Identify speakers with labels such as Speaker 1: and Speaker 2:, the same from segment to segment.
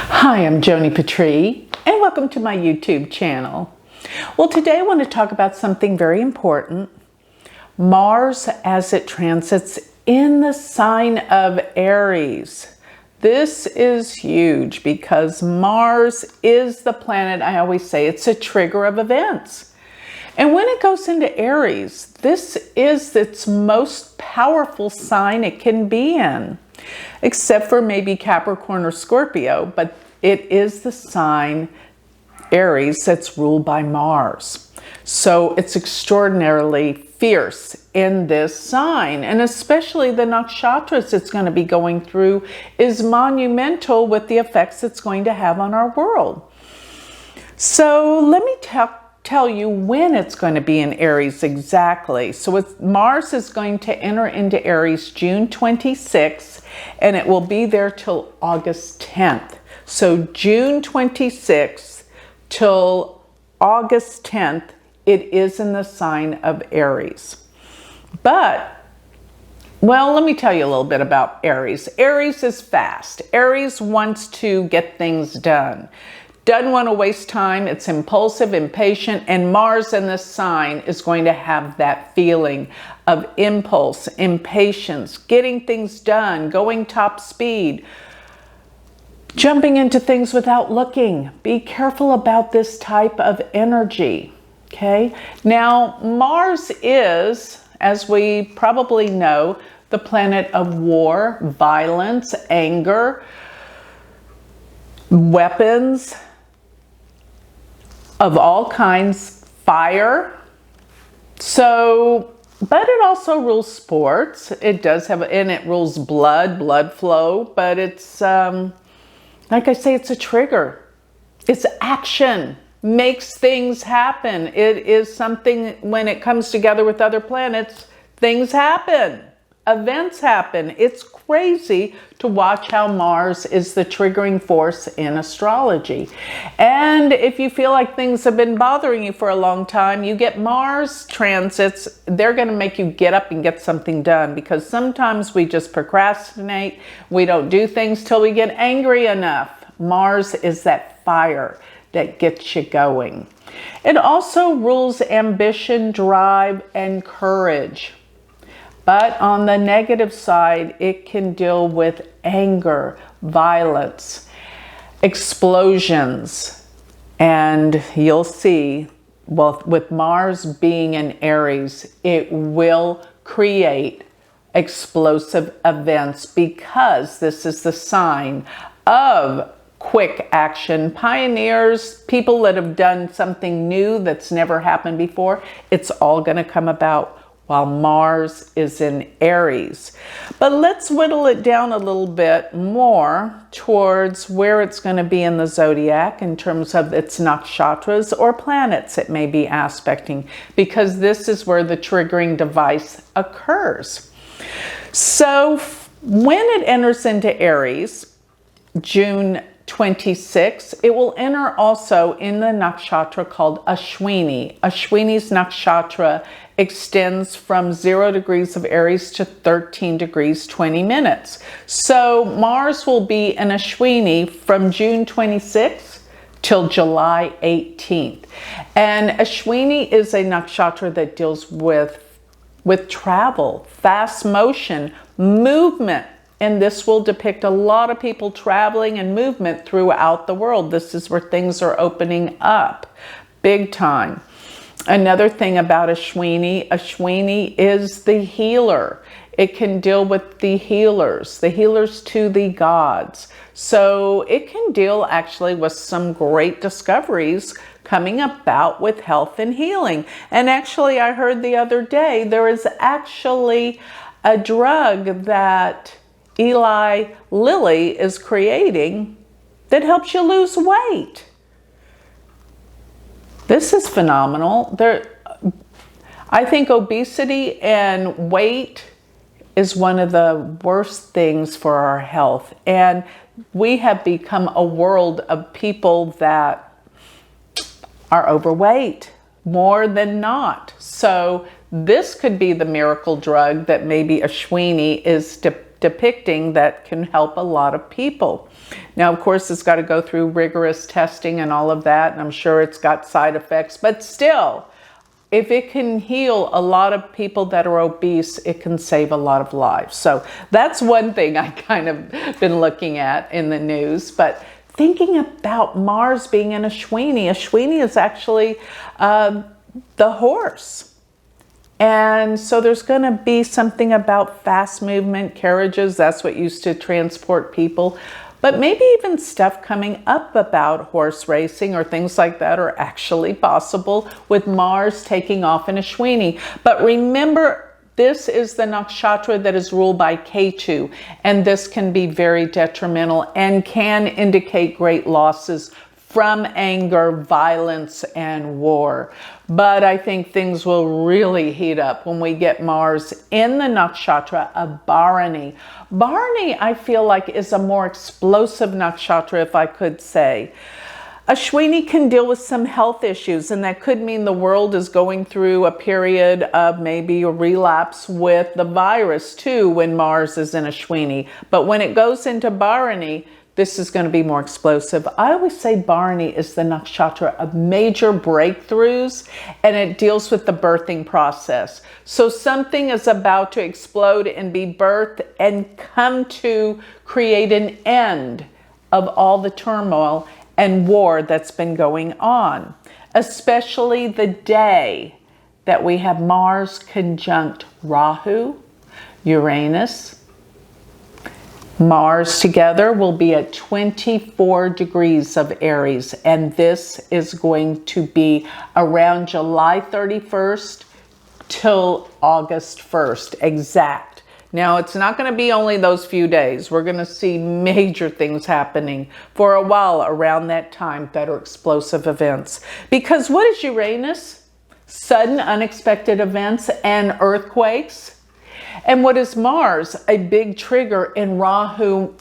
Speaker 1: Hi, I'm Joni Patry, and welcome to my YouTube channel. Well, today I want to talk about something very important. Mars as it transits in the sign of Aries. This is huge because Mars is the planet, I always say, it's a trigger of events. And when it goes into Aries, this is its most powerful sign it can be in, except for maybe Capricorn or Scorpio, but it is the sign Aries that's ruled by Mars. So it's extraordinarily fierce in this sign, and especially the nakshatras it's going to be going through is monumental with the effects it's going to have on our world. So let me tell you when it's going to be in Aries exactly. So Mars is going to enter into Aries June 26th, and it will be there till August 10th. So June 26th till August 10th, it is in the sign of Aries. But, well, let me tell you a little bit about Aries. Aries is fast. Aries wants to get things done. Doesn't want to waste time. It's impulsive, impatient, and Mars in this sign is going to have that feeling of impulse, impatience, getting things done, going top speed, jumping into things without looking. Be careful about this type of energy, okay? Now, Mars is, as we probably know, the planet of war, violence, anger, weapons of all kinds, fire. So, but it also rules sports. It does have, and it rules blood flow, but it's, like I say, it's a trigger. It's action, makes things happen. It is something, when it comes together with other planets, things happen, events happen. It's crazy to watch how Mars is the triggering force in astrology. And if you feel like things have been bothering you for a long time, you get Mars transits, they're going to make you get up and get something done, because sometimes we just procrastinate. We don't do things till we get angry enough. Mars is that fire that gets you going. It also rules ambition, drive, and courage. But on the negative side, it can deal with anger, violence, explosions. And you'll see, well, with Mars being in Aries, it will create explosive events, because this is the sign of quick action, pioneers, people that have done something new that's never happened before. It's all going to come about while Mars is in Aries. But let's whittle it down a little bit more towards where it's going to be in the zodiac in terms of its nakshatras or planets it may be aspecting, because this is where the triggering device occurs. So when it enters into Aries, June 26, it will enter also in the nakshatra called HWini. HWini's nakshatra extends from 0 degrees of Aries to 13 degrees 20 minutes. So Mars will be in HWini from June 26th till July 18th. And HWini is a nakshatra that deals with travel, fast motion, movement. And this will depict a lot of people traveling and movement throughout the world. This is where things are opening up big time. Another thing about HWini is the healer. It can deal with the healers to the gods. So it can deal actually with some great discoveries coming about with health and healing. And actually, I heard the other day, there is actually a drug that Eli Lilly is creating that helps you lose weight. This is phenomenal. I think obesity and weight is one of the worst things for our health. And we have become a world of people that are overweight more than not. So this could be the miracle drug that maybe HWini is depicting that can help a lot of people. Now, of course, it's got to go through rigorous testing and all of that, and I'm sure it's got side effects, but still, if it can heal a lot of people that are obese, it can save a lot of lives. So that's one thing I kind of been looking at in the news. But thinking about Mars being in HWini, HWini is actually the horse. And so there's going to be something about fast movement carriages. That's what used to transport people. But maybe even stuff coming up about horse racing or things like that are actually possible with Mars taking off in HWini. But remember, this is the nakshatra that is ruled by Ketu, and this can be very detrimental and can indicate great losses from anger, violence, and war. But I think things will really heat up when we get Mars in the nakshatra of Bharani. Bharani, I feel like, is a more explosive nakshatra, if I could say. HWini can deal with some health issues, and that could mean the world is going through a period of maybe a relapse with the virus too when Mars is in HWini. But when it goes into Bharani, this is going to be more explosive. I always say Bharani is the nakshatra of major breakthroughs, and it deals with the birthing process. So something is about to explode and be birthed and come to create an end of all the turmoil and war that's been going on, especially the day that we have Mars conjunct Rahu, Uranus. Mars together will be at 24 degrees of Aries, and this is going to be around July 31st till August 1st, exact. Now, it's not going to be only those few days. We're going to see major things happening for a while around that time that are explosive events. Because what is Uranus? Sudden, unexpected events and earthquakes. And what is Mars? A big trigger, and Rahu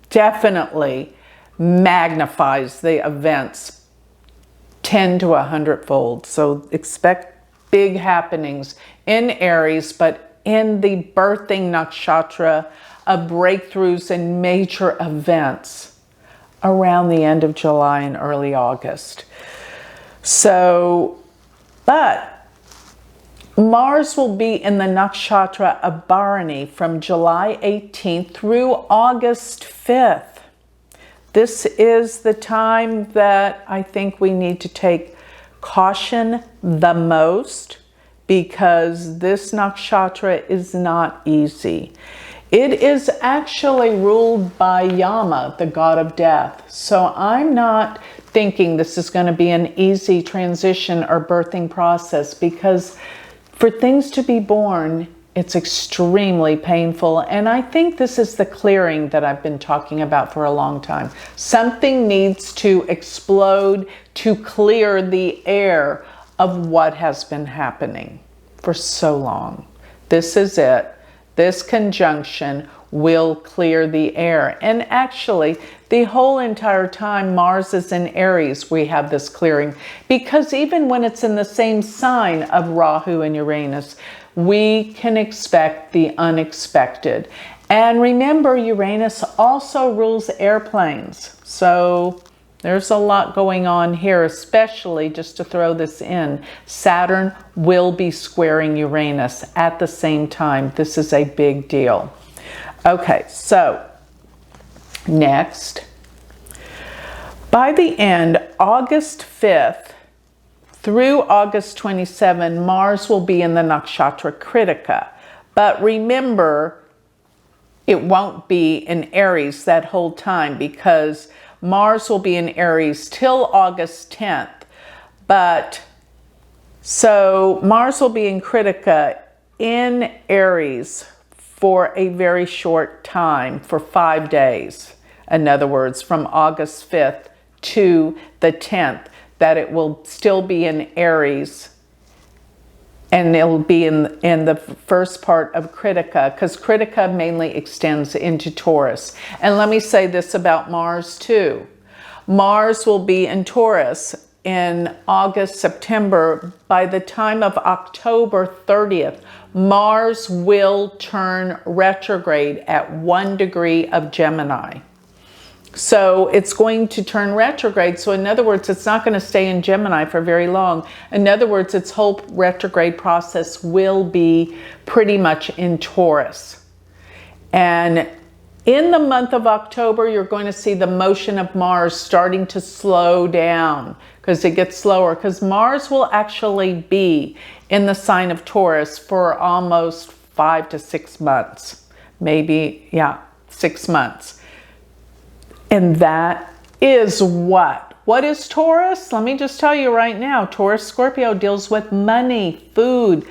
Speaker 1: definitely magnifies the events 10 to 100-fold. So expect big happenings in Aries, but in the birthing nakshatra of breakthroughs and major events around the end of July and early August. So, but Mars will be in the nakshatra of Bharani from July 18th through August 5th. This is the time that I think we need to take caution the most, because this nakshatra is not easy. It is actually ruled by Yama, the god of death. So I'm not thinking this is going to be an easy transition or birthing process, because for things to be born, it's extremely painful. And I think this is the clearing that I've been talking about for a long time. Something needs to explode to clear the air of what has been happening for so long. This is it. This conjunction will clear the air. And actually, the whole entire time Mars is in Aries, we have this clearing. Because even when it's in the same sign of Rahu and Uranus, we can expect the unexpected. And remember, Uranus also rules airplanes. So there's a lot going on here, especially just to throw this in. Saturn will be squaring Uranus at the same time. This is a big deal. Okay, so next, by the end, August 5th through August 27, Mars will be in the nakshatra Critica. But remember, it won't be in Aries that whole time, because Mars will be in Aries till August 10th. But so Mars will be in Critica in Aries for a very short time, for 5 days. In other words, from August 5th to the 10th, that it will still be in Aries, and it'll be in the first part of Critica, because Critica mainly extends into Taurus. And let me say this about Mars too. Mars will be in Taurus in August, September, by the time of October 30th, Mars will turn retrograde at 1 degree of Gemini. So it's going to turn retrograde. So in other words, it's not going to stay in Gemini for very long. In other words, its whole retrograde process will be pretty much in Taurus. And in the month of October, you're going to see the motion of Mars starting to slow down because it gets slower, because Mars will actually be in the sign of Taurus for almost 5 to 6 months. Maybe, 6 months. And that is what? What is Taurus? Let me just tell you right now, Taurus Scorpio deals with money, food.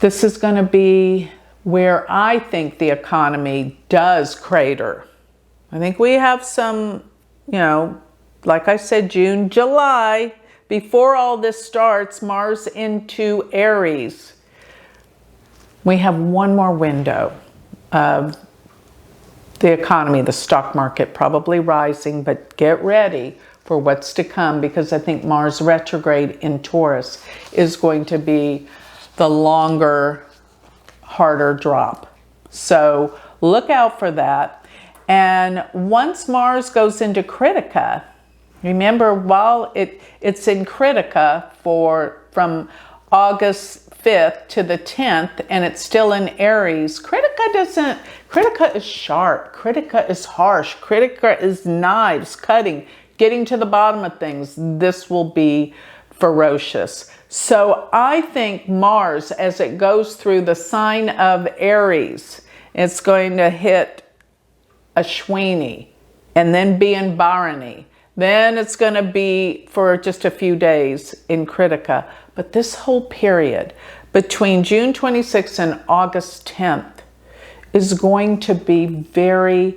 Speaker 1: This is going to be where I think the economy does crater. I think we have some, like I said, June, July, before all this starts, Mars into Aries. We have one more window of the economy, the stock market probably rising, but get ready for what's to come, because I think Mars retrograde in Taurus is going to be the longer, harder drop. So look out for that. And once Mars goes into Critica, remember, while it's in Critica from August 5th to the 10th, and it's still in Aries, Critica is sharp, Critica is harsh, Critica is knives, cutting, getting to the bottom of things. This will be ferocious. So I think Mars, as it goes through the sign of Aries, it's going to hit HWini and then be in Bharani. Then it's going to be for just a few days in Critica. But this whole period between June 26th and August 10th is going to be very,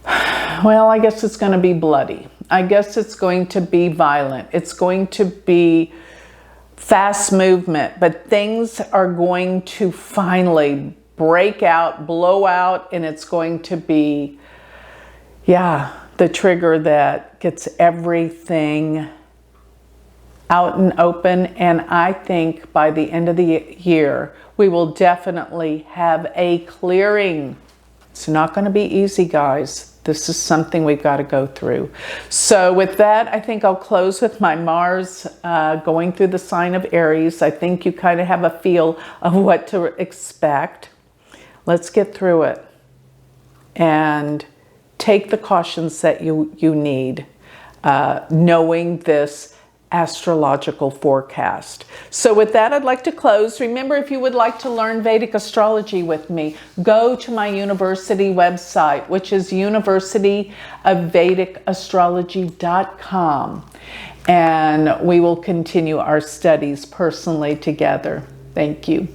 Speaker 1: well, I guess it's going to be bloody. I guess it's going to be violent. It's going to be fast movement, but things are going to finally break out, blow out, and it's going to be, the trigger that gets everything out and open. And I think by the end of the year, we will definitely have a clearing. It's not going to be easy, guys. This is something we've got to go through. So with that, I think I'll close with my Mars going through the sign of Aries. I think you kind of have a feel of what to expect. Let's get through it and take the cautions that you need, knowing this astrological forecast. So with that, I'd like to close. Remember, if you would like to learn Vedic astrology with me, go to my university website, which is universityofvedicastrology.com, and we will continue our studies personally together. Thank you.